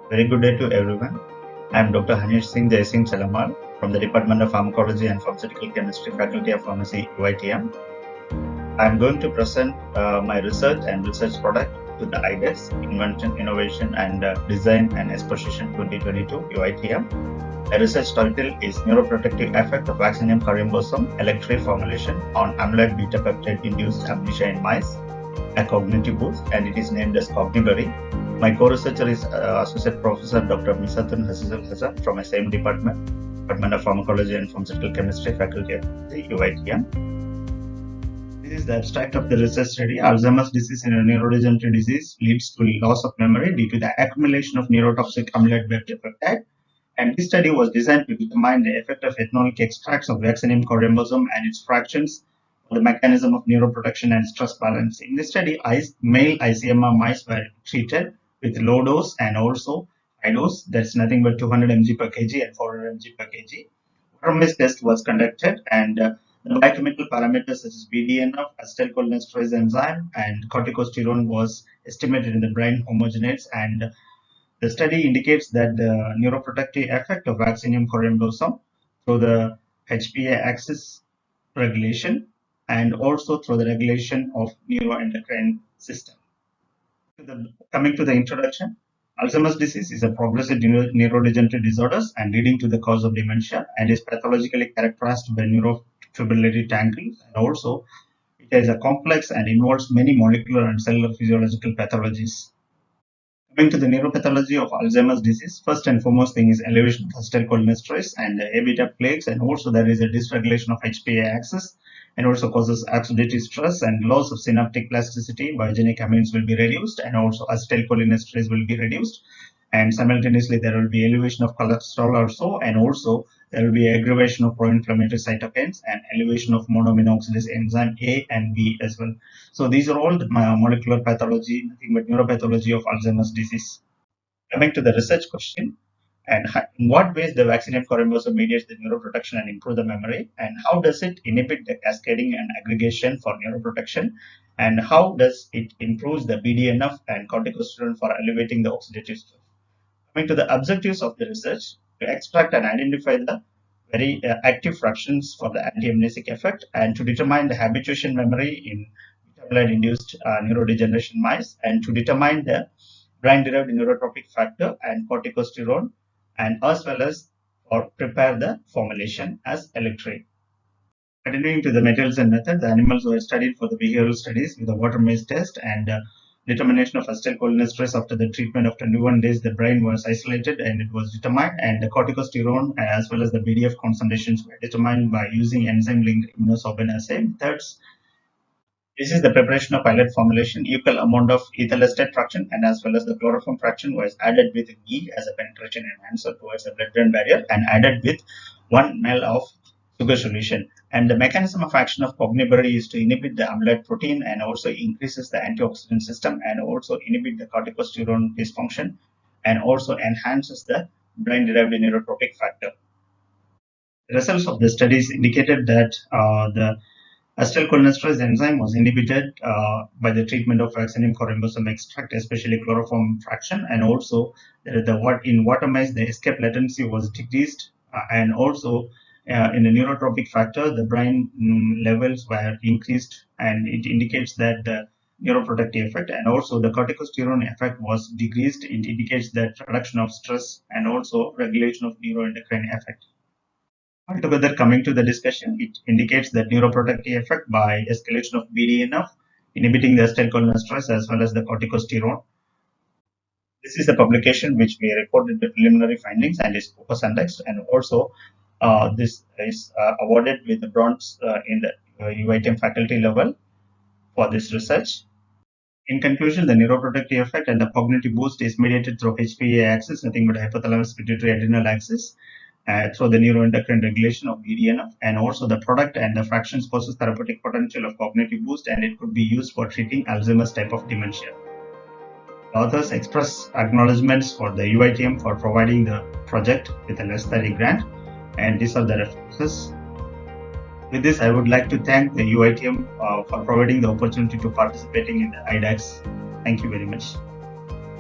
Very good day to everyone. I am Dr. Hanish Singh Jaisingh Chalamal from the Department of Pharmacology and Pharmaceutical Chemistry, Faculty of Pharmacy, UiTM. I am going to present my research and research product to the IIDEX, Invention, Innovation and Design and Exposition 2022, UiTM. The research title is Neuroprotective Effect of Vaccinum corimbosome electric formulation on amyloid beta peptide-induced amnesia in mice, a cognitive boost, and it is named as Cogniberry. My co-researcher is Associate Professor Dr. Misatun Hassan from the same department, Department of Pharmacology and Pharmaceutical Chemistry, Faculty of the UiTM. This is the abstract of the research study. Alzheimer's disease in a neurodegenerative disease leads to loss of memory due to the accumulation of neurotoxic amyloid beta peptide. And this study was designed to determine the effect of ethanolic extracts of vaccinum corimbosome and its fractions on the mechanism of neuroprotection and stress balance. In this study, male ICMR mice were treated with low dose and also high dose, that's nothing but 200 mg per kg and 400 mg per kg. Water-based test was conducted, and the biochemical parameters such as BDNF, acetylcholinesterase enzyme, and corticosterone was estimated in the brain homogenates, and the study indicates that the neuroprotective effect of vaccinum corimbosome through the HPA axis regulation and also through the regulation of neuroendocrine system. Coming to the introduction, Alzheimer's disease is a progressive neurodegenerative disorders and leading to the cause of dementia and is pathologically characterized by neurofibrillary tangles, and also it is a complex and involves many molecular and cellular physiological pathologies. Coming to the neuropathology of Alzheimer's disease, first and foremost thing is elevation of acetylcholinesterase and A-beta plaques, and also there is a dysregulation of HPA axis and also causes oxidative stress and loss of synaptic plasticity. Biogenic amines will be reduced and also acetylcholinesterase will be reduced, and simultaneously there will be elevation of cholesterol also, and also there will be aggravation of pro-inflammatory cytokines and elevation of monoamine oxidase enzyme A and B as well. So these are all the molecular pathology, nothing but neuropathology of Alzheimer's disease. Coming to the research question, and in what ways the vaccinum corimbosome mediates the neuroprotection and improve the memory, and how does it inhibit the cascading and aggregation for neuroprotection, and how does it improve the BDNF and corticosterone for elevating the oxidative stress. Coming to the objectives of the research, to extract and identify the very active fractions for the anti-amnesic effect, and to determine the habituation memory in metabolite-induced neurodegeneration mice, and to determine the brain-derived neurotropic factor and corticosterone, and as well as or prepare the formulation as electric. Continuing to the materials and method, the animals were studied for the behavioral studies with a water-based test and determination of acetylcholinesterase after the treatment. After 21 days, the brain was isolated and it was determined, and the corticosterone as well as the BDF concentrations were determined by using enzyme-linked immunosorbent assay methods. This is the preparation of pilot formulation. Equal amount of ethyl acetate fraction and as well as the chloroform fraction was added with ghee as a penetration enhancer towards the blood-brain barrier and added with 1 ml of sugar solution. And the mechanism of action of Cogniberry is to inhibit the amyloid protein and also increases the antioxidant system and also inhibit the corticosterone dysfunction and also enhances the brain-derived neurotropic factor. The results of the studies indicated that the acetylcholinesterase enzyme was inhibited by the treatment of vaccinum corimbosome extract, especially chloroform fraction, and also in water mice the escape latency was decreased, and also in the neurotropic factor the brain levels were increased, and it indicates that the neuroprotective effect, and also the corticosterone effect was decreased. It indicates that reduction of stress and also regulation of neuroendocrine effect. Altogether, coming to the discussion, it indicates that neuroprotective effect by escalation of BDNF, inhibiting the acetylcholinesterase as well as the corticosterone. This is the publication which we reported the preliminary findings and is focus indexed, and also this is awarded with the bronze in the UiTM faculty level for this research. In conclusion, the neuroprotective effect and the cognitive boost is mediated through HPA axis, nothing but hypothalamus pituitary adrenal axis, through the neuroendocrine regulation of BDNF, and also the product and the fractions possess therapeutic potential of cognitive boost, and it could be used for treating Alzheimer's type of dementia. The authors express acknowledgements for the UiTM for providing the project with a necessary grant, and these are the references. With this, I would like to thank the UiTM for providing the opportunity to participating in the IIDEX. Thank you very much.